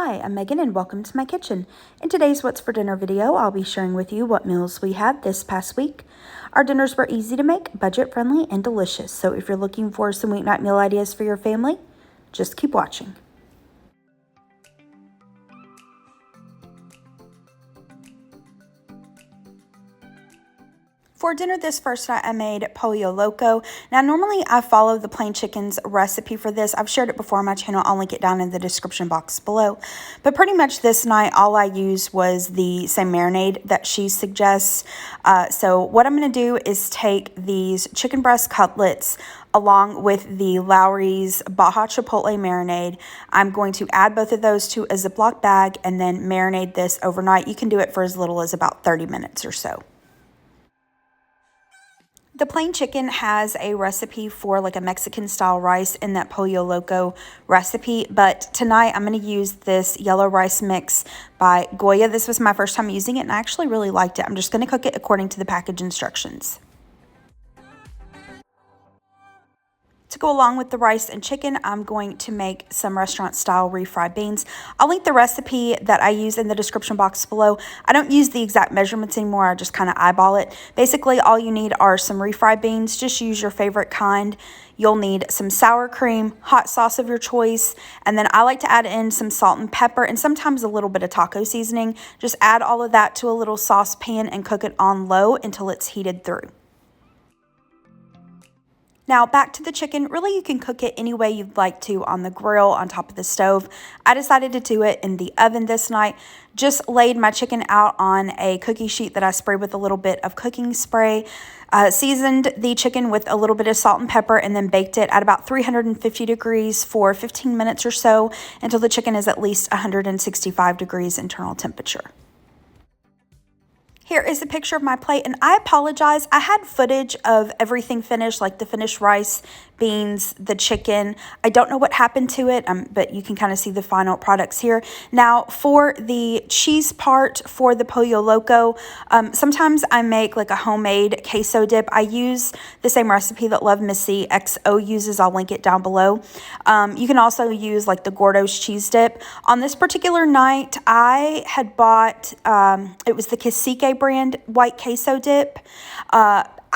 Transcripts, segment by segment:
Hi, I'm Megan and welcome to my kitchen. In today's What's for Dinner video, I'll be sharing with you what meals we had this past week. Our dinners were easy to make, budget-friendly, and delicious. So if you're looking for some weeknight meal ideas for your family, just keep watching. For dinner this first night, I made Pollo Loco. Now, normally I follow the plain chicken's recipe for this. I've shared it before on my channel. I'll link it down in the description box below. But pretty much this night, all I used was the same marinade that she suggests. So what I'm going to do is take these chicken breast cutlets along with the Lowry's Baja Chipotle marinade. I'm going to add both of those to a Ziploc bag and then marinate this overnight. You can do it for as little as about 30 minutes or so. The plain chicken has a recipe for like a Mexican style rice in that Pollo Loco recipe, but tonight I'm going to use this yellow rice mix by Goya. This was my first time using it and I actually really liked it. I'm just going to cook it according to the package instructions. To go along with the rice and chicken, I'm going to make some restaurant style refried beans. I'll link the recipe that I use in the description box below. I don't use the exact measurements anymore. I just kind of eyeball it. Basically, all you need are some refried beans. Just use your favorite kind. You'll need some sour cream, hot sauce of your choice, and then I like to add in some salt and pepper and sometimes a little bit of taco seasoning. Just add all of that to a little saucepan and cook it on low until it's heated through. Now back to the chicken. Really, you can cook it any way you'd like to, on the grill, on top of the stove. I decided to do it in the oven this night. Just laid my chicken out on a cookie sheet that I sprayed with a little bit of cooking spray. Seasoned the chicken with a little bit of salt and pepper and then baked it at about 350 degrees for 15 minutes or so until the chicken is at least 165 degrees internal temperature. Here is a picture of my plate, and I apologize. I had footage of everything finished, like the finished rice, beans, the chicken. I don't know what happened to it, but you can kind of see the final products here. Now, for the cheese part for the Pollo Loco, sometimes I make like a homemade queso dip. I use the same recipe that Love Missy XO uses. I'll link it down below. You can also use like the Gordo's cheese dip. On this particular night, I had bought, it was the Cacique brand white queso dip.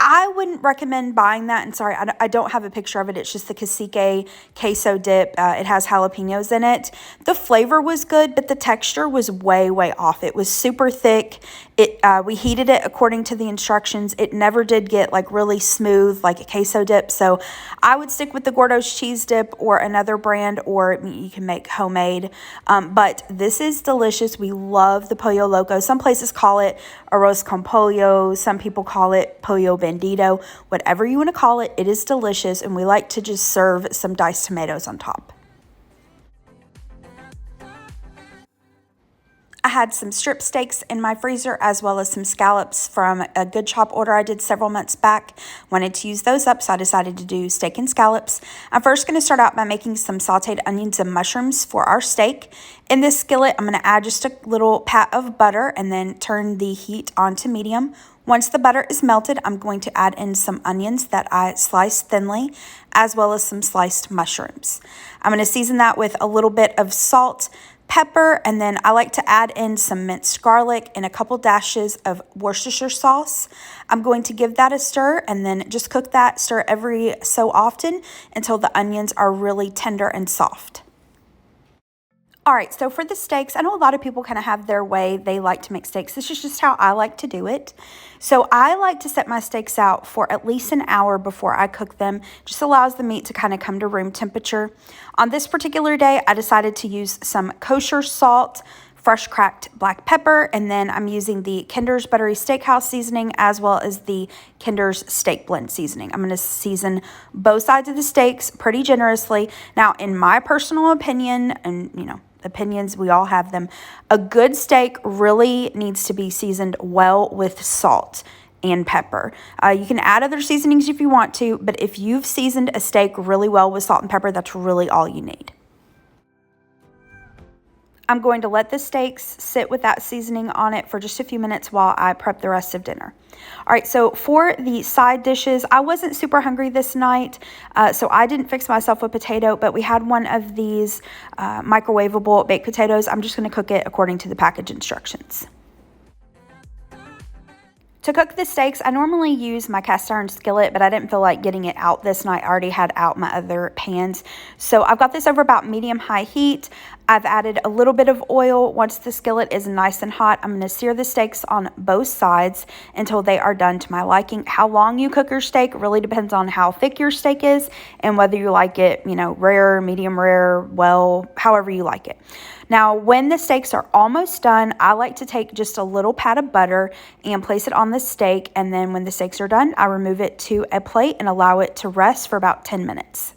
I wouldn't recommend buying that, and sorry, I don't have a picture of it. It's just the Cacique queso dip. It has jalapenos in it. The flavor was good, but the texture was way off. It was super thick. We heated it according to the instructions. It never did get like really smooth like a queso dip, so I would stick with the Gordo's cheese dip or another brand, or you can make homemade. But this is delicious. We love the Pollo Loco. Some places call it arroz con pollo. Some people call it pollo bandito. Whatever you want to call it, it is delicious, and we like to just serve some diced tomatoes on top. I had some strip steaks in my freezer as well as some scallops from a Good Chop order I did several months back. Wanted to use those up, so I decided to do steak and scallops. I'm first going to start out by making some sauteed onions and mushrooms for our steak. In this skillet, I'm going to add just a little pat of butter and then turn the heat on to medium. Once the butter is melted, I'm going to add in some onions that I sliced thinly, as well as some sliced mushrooms. I'm going to season that with a little bit of salt, pepper, and then I like to add in some minced garlic and a couple dashes of Worcestershire sauce. I'm going to give that a stir and then just cook that, stir every so often until the onions are really tender and soft. All right, so for the steaks, I know a lot of people kind of have their way they like to make steaks. This is just how I like to do it. So I like to set my steaks out for at least an hour before I cook them. Just allows the meat to kind of come to room temperature. On this particular day, I decided to use some kosher salt, fresh cracked black pepper, and then I'm using the Kinder's Buttery Steakhouse seasoning as well as the Kinder's Steak Blend seasoning. I'm going to season both sides of the steaks pretty generously. Now, in my personal opinion, and you know, opinions, we all have them, a good steak really needs to be seasoned well with salt and pepper. You can add other seasonings if you want to, but if you've seasoned a steak really well with salt and pepper, that's really all you need. I'm going to let the steaks sit with that seasoning on it for just a few minutes while I prep the rest of dinner. All right, so for the side dishes, I wasn't super hungry this night, so I didn't fix myself a potato, but we had one of these microwavable baked potatoes. I'm just going to cook it according to the package instructions. To cook the steaks, I normally use my cast iron skillet, but I didn't feel like getting it out this night. I already had out my other pans. So I've got this over about medium-high heat. I've added a little bit of oil. Once the skillet is nice and hot, I'm going to sear the steaks on both sides until they are done to my liking. How long you cook your steak really depends on how thick your steak is and whether you like it, rare, medium rare, well, however you like it. Now, when the steaks are almost done, I like to take just a little pat of butter and place it on the steak. And then when the steaks are done, I remove it to a plate and allow it to rest for about 10 minutes.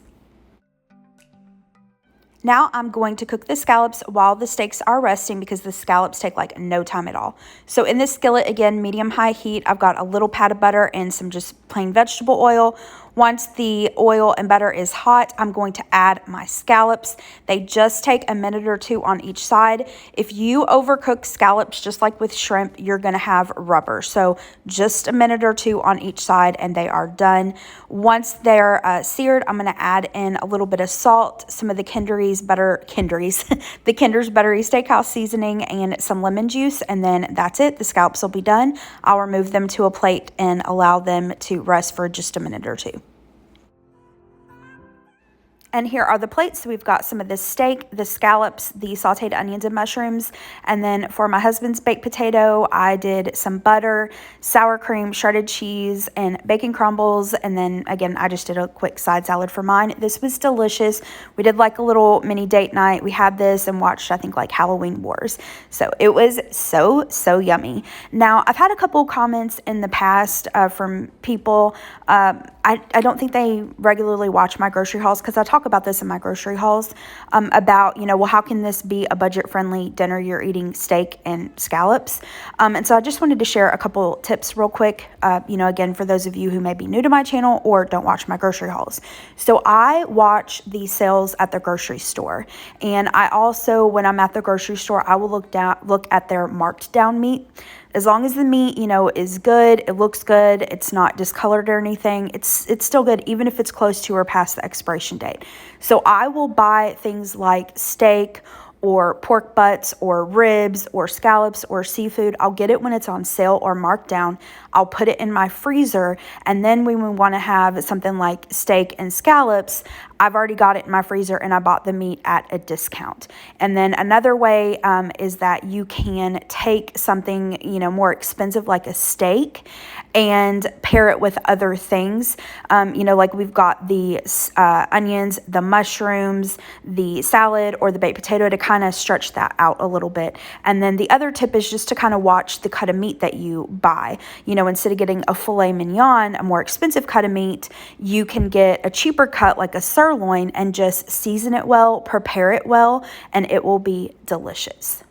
Now I'm going to cook the scallops while the steaks are resting because the scallops take like no time at all. So in this skillet, again, medium-high heat, I've got a little pat of butter and some just plain vegetable oil. Once the oil and butter is hot, I'm going to add my scallops. They just take a minute or two on each side. If you overcook scallops, just like with shrimp, you're going to have rubber. So just a minute or two on each side and they are done. Once they're seared, I'm going to add in a little bit of salt, some of the the Kinder's Buttery Steakhouse seasoning, and some lemon juice, and then that's it. The scallops will be done. I'll remove them to a plate and allow them to rest for just a minute or two. And here are the plates. So we've got some of the steak, the scallops, the sauteed onions and mushrooms. And then for my husband's baked potato, I did some butter, sour cream, shredded cheese, and bacon crumbles. And then again, I just did a quick side salad for mine. This was delicious. We did like a little mini date night. We had this and watched, I think, like Halloween Wars. So it was so yummy. Now, I've had a couple comments in the past from people. I don't think they regularly watch my grocery hauls because I talk about this in my grocery hauls about, well, how can this be a budget-friendly dinner? You're eating steak and scallops. And so I just wanted to share a couple tips real quick, again, for those of you who may be new to my channel or don't watch my grocery hauls. So I watch the sales at the grocery store. And I also, when I'm at the grocery store, I will look at their marked down meat. As long as the meat, is good, it looks good, it's not discolored or anything, it's still good, even if it's close to or past the expiration date. So I will buy things like steak or pork butts or ribs or scallops or seafood. I'll get it when it's on sale or marked down. I'll put it in my freezer. And then when we want to have something like steak and scallops, I've already got it in my freezer and I bought the meat at a discount. And then another way is that you can take something, more expensive like a steak and pair it with other things. Like we've got the onions, the mushrooms, the salad, or the baked potato to kind of stretch that out a little bit. And then the other tip is just to kind of watch the cut of meat that you buy. Instead of getting a filet mignon, a more expensive cut of meat, you can get a cheaper cut like a sirloin and just season it well, prepare it well, and it will be delicious.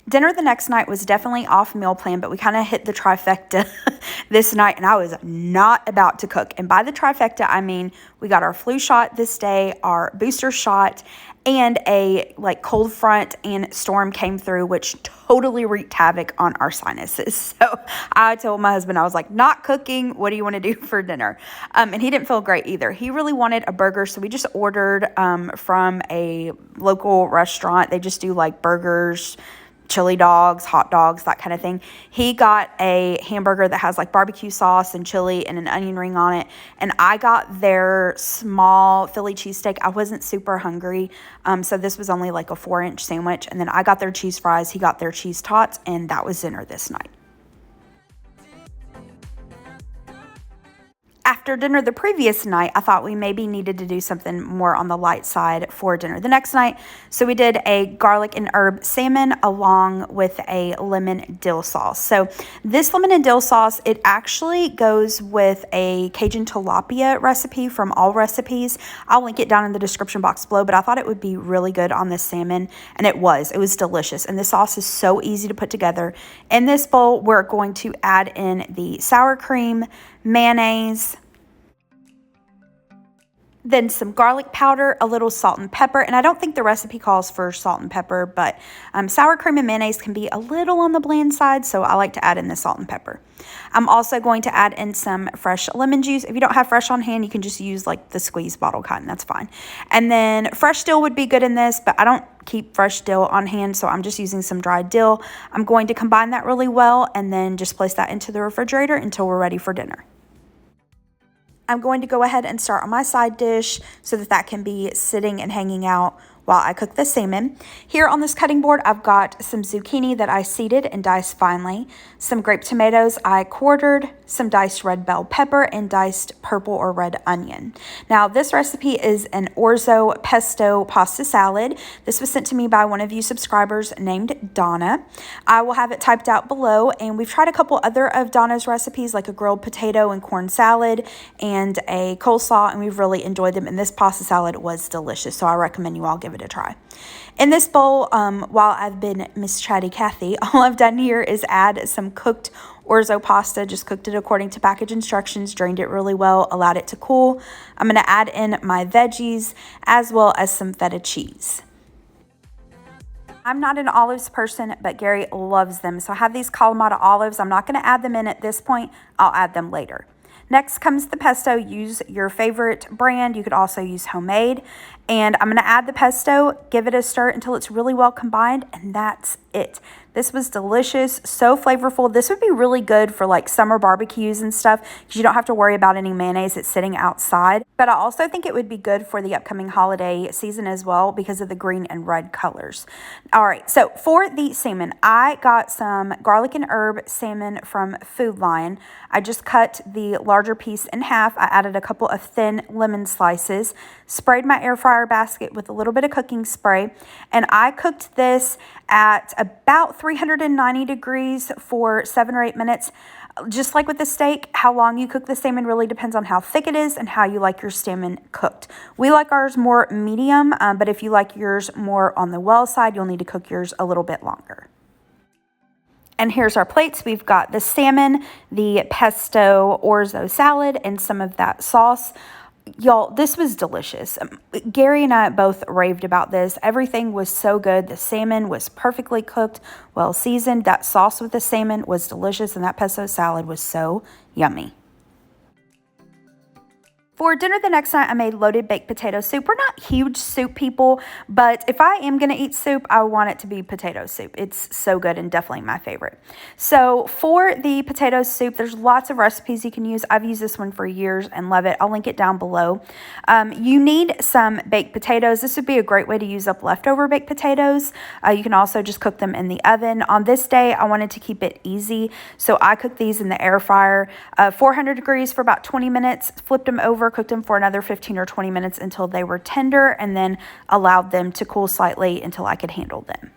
Dinner the next night was definitely off meal plan, but we kind of hit the trifecta this night, and I was not about to cook. And by the trifecta, I mean we got our flu shot this day, our booster shot, and a cold front and storm came through, which totally wreaked havoc on our sinuses. So I told my husband, I was like, not cooking. What do you want to do for dinner? And he didn't feel great either. He really wanted a burger, so we just ordered from a local restaurant. They just do like burgers, chili dogs, hot dogs, that kind of thing. He got a hamburger that has like barbecue sauce and chili and an onion ring on it. And I got their small Philly cheesesteak. I wasn't super hungry. So this was only like a 4-inch sandwich. And then I got their cheese fries. He got their cheese tots. And that was dinner this night. After dinner the previous night, I thought we maybe needed to do something more on the light side for dinner the next night. So we did a garlic and herb salmon along with a lemon dill sauce. So this lemon and dill sauce, it actually goes with a Cajun tilapia recipe from All Recipes. I'll link it down in the description box below, but I thought it would be really good on this salmon, and it was. It was delicious, and the sauce is so easy to put together. In this bowl, we're going to add in the sour cream, mayonnaise, then some garlic powder, a little salt and pepper, and I don't think the recipe calls for salt and pepper, but sour cream and mayonnaise can be a little on the bland side, so I like to add in the salt and pepper. I'm also going to add in some fresh lemon juice. If you don't have fresh on hand, you can just use like the squeeze bottle kind, that's fine. And then fresh dill would be good in this, but I don't keep fresh dill on hand, so I'm just using some dried dill. I'm going to combine that really well and then just place that into the refrigerator until we're ready for dinner. I'm going to go ahead and start on my side dish so that can be sitting and hanging out while I cook the salmon. Here on this cutting board, I've got some zucchini that I seeded and diced finely, some grape tomatoes I quartered, some diced red bell pepper, and diced purple or red onion. Now, this recipe is an Orzo pesto pasta salad. This was sent to me by one of you subscribers named Donna. I will have it typed out below, and we've tried a couple other of Donna's recipes, like a grilled potato and corn salad and a coleslaw, and we've really enjoyed them, and this pasta salad was delicious, so I recommend you all give it a try. In this bowl, while I've been Miss Chatty Cathy, all I've done here is add some cooked Orzo pasta, just cooked it according to package instructions, drained it really well, allowed it to cool. I'm going to add in my veggies as well as some feta cheese. I'm not an olives person, but Gary loves them. So I have these Kalamata olives. I'm not going to add them in at this point. I'll add them later. Next comes the pesto. Use your favorite brand. You could also use homemade. And I'm going to add the pesto, give it a stir until it's really well combined, and that's it. This was delicious, so flavorful. This would be really good for like summer barbecues and stuff because you don't have to worry about any mayonnaise that's sitting outside. But I also think it would be good for the upcoming holiday season as well because of the green and red colors. All right, so for the salmon, I got some garlic and herb salmon from Food Lion. I just cut the larger piece in half. I added a couple of thin lemon slices, sprayed my air fryer basket with a little bit of cooking spray, and I cooked this at about 390 degrees for 7 or 8 minutes. Just like with the steak, how long you cook the salmon really depends on how thick it is and how you like your salmon cooked. We like ours more medium, but if you like yours more on the well side, you'll need to cook yours a little bit longer. And here's our plates. We've got the salmon, the pesto orzo salad, and some of that sauce. Y'all, this was delicious. Gary and I both raved about this. Everything was so good. The salmon was perfectly cooked, well seasoned. That sauce with the salmon was delicious, and that pesto salad was so yummy. For dinner the next night, I made loaded baked potato soup. We're not huge soup people, but if I am going to eat soup, I want it to be potato soup. It's so good and definitely my favorite. So for the potato soup, there's lots of recipes you can use. I've used this one for years and love it. I'll link it down below. You need some baked potatoes. This would be a great way to use up leftover baked potatoes. You can also just cook them in the oven. On this day, I wanted to keep it easy, so I cooked these in the air fryer, 400 degrees for about 20 minutes, flipped them over, cooked them for another 15 or 20 minutes until they were tender, and then allowed them to cool slightly until I could handle them.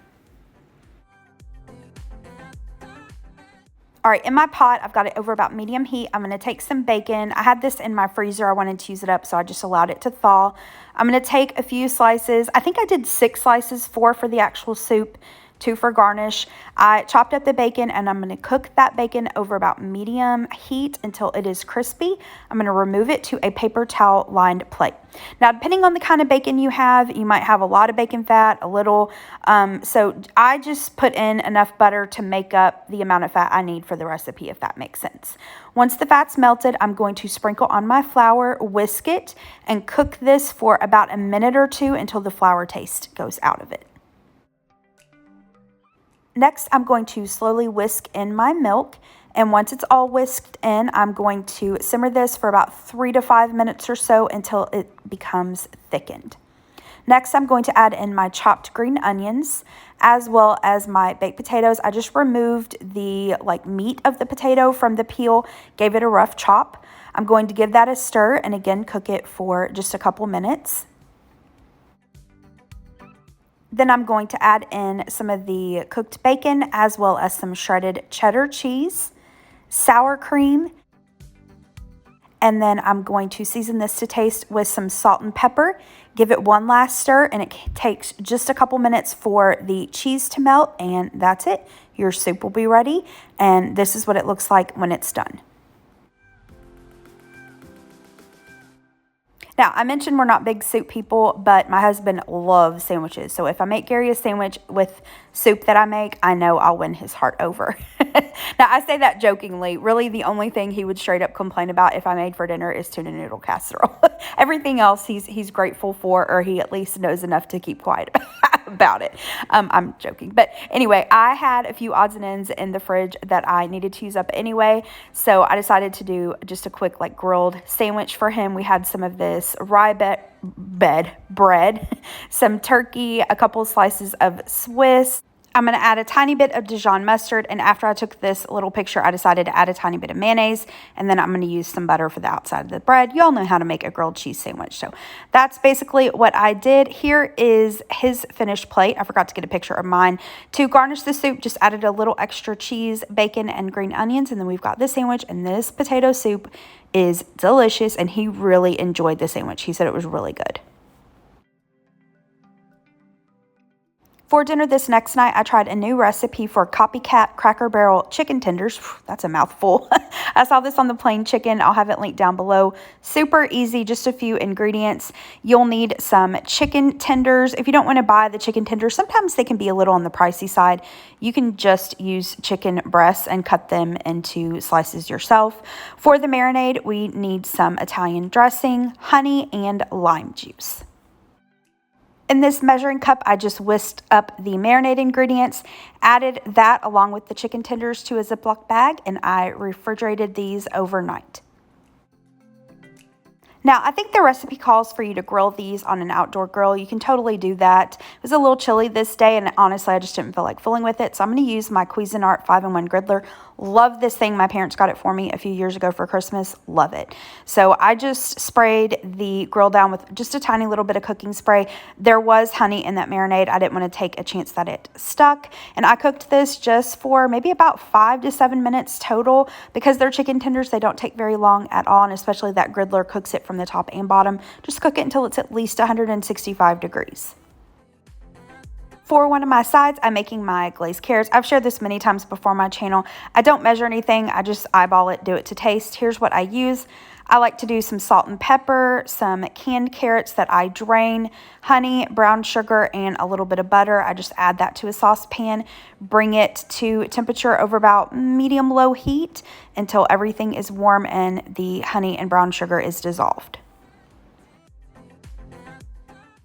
All right, in my pot, I've got it over about medium heat. I'm going to take some bacon. I had this in my freezer. I wanted to use it up, so I just allowed it to thaw. I'm going to take a few slices. I think I did 6 slices, 4 for the actual soup, 2 for garnish. I chopped up the bacon, and I'm going to cook that bacon over about medium heat until it is crispy. I'm going to remove it to a paper towel lined plate. Now, depending on the kind of bacon you have, you might have a lot of bacon fat, a little. So I just put in enough butter to make up the amount of fat I need for the recipe, if that makes sense. Once the fat's melted, I'm going to sprinkle on my flour, whisk it, and cook this for about a minute or 2 until the flour taste goes out of it. Next, I'm going to slowly whisk in my milk, and once it's all whisked in, I'm going to simmer this for about 3 to 5 minutes or so until it becomes thickened. Next, I'm going to add in my chopped green onions as well as my baked potatoes. I just removed the meat of the potato from the peel, gave it a rough chop. I'm going to give that a stir and again cook it for just a couple minutes. Then I'm going to add in some of the cooked bacon as well as some shredded cheddar cheese, sour cream, and then I'm going to season this to taste with some salt and pepper. Give it one last stir, and it takes just a couple minutes for the cheese to melt, and that's it. Your soup will be ready, and this is what it looks like when it's done. Now, I mentioned we're not big soup people, but my husband loves sandwiches. So if I make Gary a sandwich with soup that I make, I know I'll win his heart over. Now, I say that jokingly. Really, the only thing he would straight up complain about if I made for dinner is tuna noodle casserole. Everything else he's grateful for, or he at least knows enough to keep quiet about it. I'm joking. But anyway, I had a few odds and ends in the fridge that I needed to use up anyway. So I decided to do just a quick like grilled sandwich for him. We had some of this rye bread, some turkey, a couple slices of Swiss. I'm going to add a tiny bit of Dijon mustard, and after I took this little picture, I decided to add a tiny bit of mayonnaise, and then I'm going to use some butter for the outside of the bread. You all know how to make a grilled cheese sandwich, so that's basically what I did. Here is his finished plate. I forgot to get a picture of mine. To garnish the soup, just added a little extra cheese, bacon, and green onions, and then we've got this sandwich, and this potato soup is delicious, and he really enjoyed the sandwich. He said it was really good. For dinner this next night, I tried a new recipe for Copycat Cracker Barrel chicken tenders. That's a mouthful. I saw this on the Plain Chicken. I'll have it linked down below. Super easy, just a few ingredients. You'll need some chicken tenders. If you don't want to buy the chicken tenders, sometimes they can be a little on the pricey side. You can just use chicken breasts and cut them into slices yourself. For the marinade, we need some Italian dressing, honey, and lime juice. In this measuring cup, I just whisked up the marinade ingredients, added that along with the chicken tenders to a Ziploc bag, and I refrigerated these overnight. Now, I think the recipe calls for you to grill these on an outdoor grill. You can totally do that. It was a little chilly this day, and honestly, I just didn't feel like fooling with it. So I'm going to use my Cuisinart 5-in-1 griddler. Love this thing. My parents got it for me a few years ago for Christmas. Love it. So I just sprayed the grill down with just a tiny little bit of cooking spray. There was honey in that marinade. I didn't want to take a chance that it stuck. And I cooked this just for maybe about 5 to 7 minutes total. Because they're chicken tenders, they don't take very long at all. And especially that griddler cooks it from the top and bottom. Just cook it until it's at least 165 degrees. For one of my sides, I'm making my glazed carrots. I've shared this many times before on my channel. I don't measure anything. I just eyeball it, do it to taste. Here's what I use. I like to do some salt and pepper, some canned carrots that I drain, honey, brown sugar, and a little bit of butter. I just add that to a saucepan, bring it to temperature over about medium-low heat until everything is warm and the honey and brown sugar is dissolved.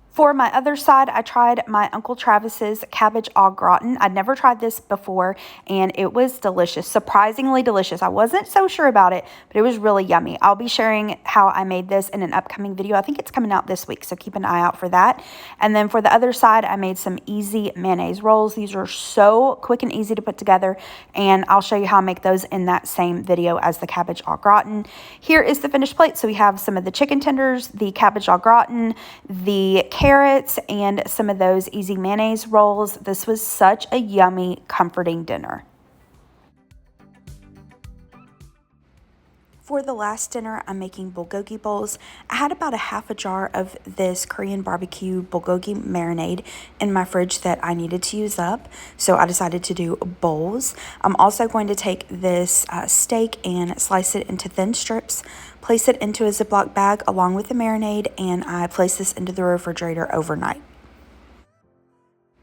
For my other side, I tried my Uncle Travis's cabbage au gratin. I'd never tried this before, and it was delicious, surprisingly delicious. I wasn't so sure about it, but it was really yummy. I'll be sharing how I made this in an upcoming video. I think it's coming out this week, so keep an eye out for that. And then for the other side, I made some easy mayonnaise rolls. These are so quick and easy to put together, and I'll show you how I make those in that same video as the cabbage au gratin. Here is the finished plate. So we have some of the chicken tenders, the cabbage au gratin, the carrots, and some of those easy mayonnaise rolls. This was such a yummy, comforting dinner. For the last dinner, I'm making bulgogi bowls. I had about a half a jar of this Korean barbecue bulgogi marinade in my fridge that I needed to use up, so I decided to do bowls. I'm also going to take this steak and slice it into thin strips, place it into a Ziploc bag along with the marinade, and I place this into the refrigerator overnight.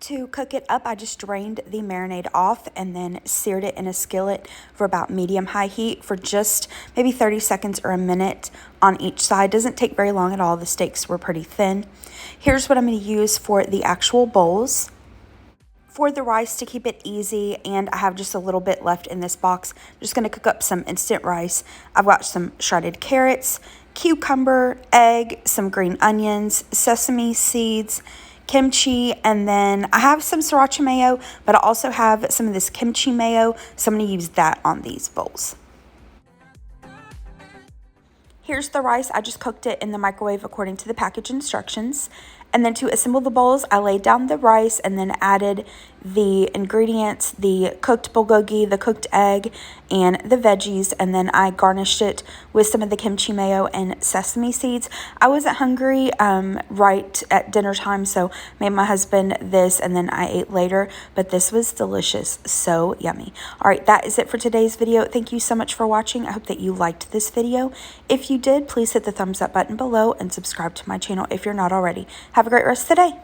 To cook it up, I just drained the marinade off and then seared it in a skillet for about medium-high heat for just maybe 30 seconds or a minute on each side. Doesn't take very long at all. The steaks were pretty thin. Here's what I'm going to use for the actual bowls. For the rice, to keep it easy, and I have just a little bit left in this box, I'm just going to cook up some instant rice. I've got some shredded carrots, cucumber, egg, some green onions, sesame seeds, kimchi, and then I have some sriracha mayo, but I also have some of this kimchi mayo, so I'm going to use that on these bowls. Here's the rice. I just cooked it in the microwave according to the package instructions. And then to assemble the bowls, I laid down the rice and then added the ingredients, the cooked bulgogi, the cooked egg, and the veggies, and then I garnished it with some of the kimchi mayo and sesame seeds. I wasn't hungry right at dinner time, so made my husband this, and then I ate later, but this was delicious. So yummy. All right, that is it for today's video. Thank you so much for watching. I hope that you liked this video. If you did, please hit the thumbs up button below and subscribe to my channel if you're not already. Have a great rest of the day.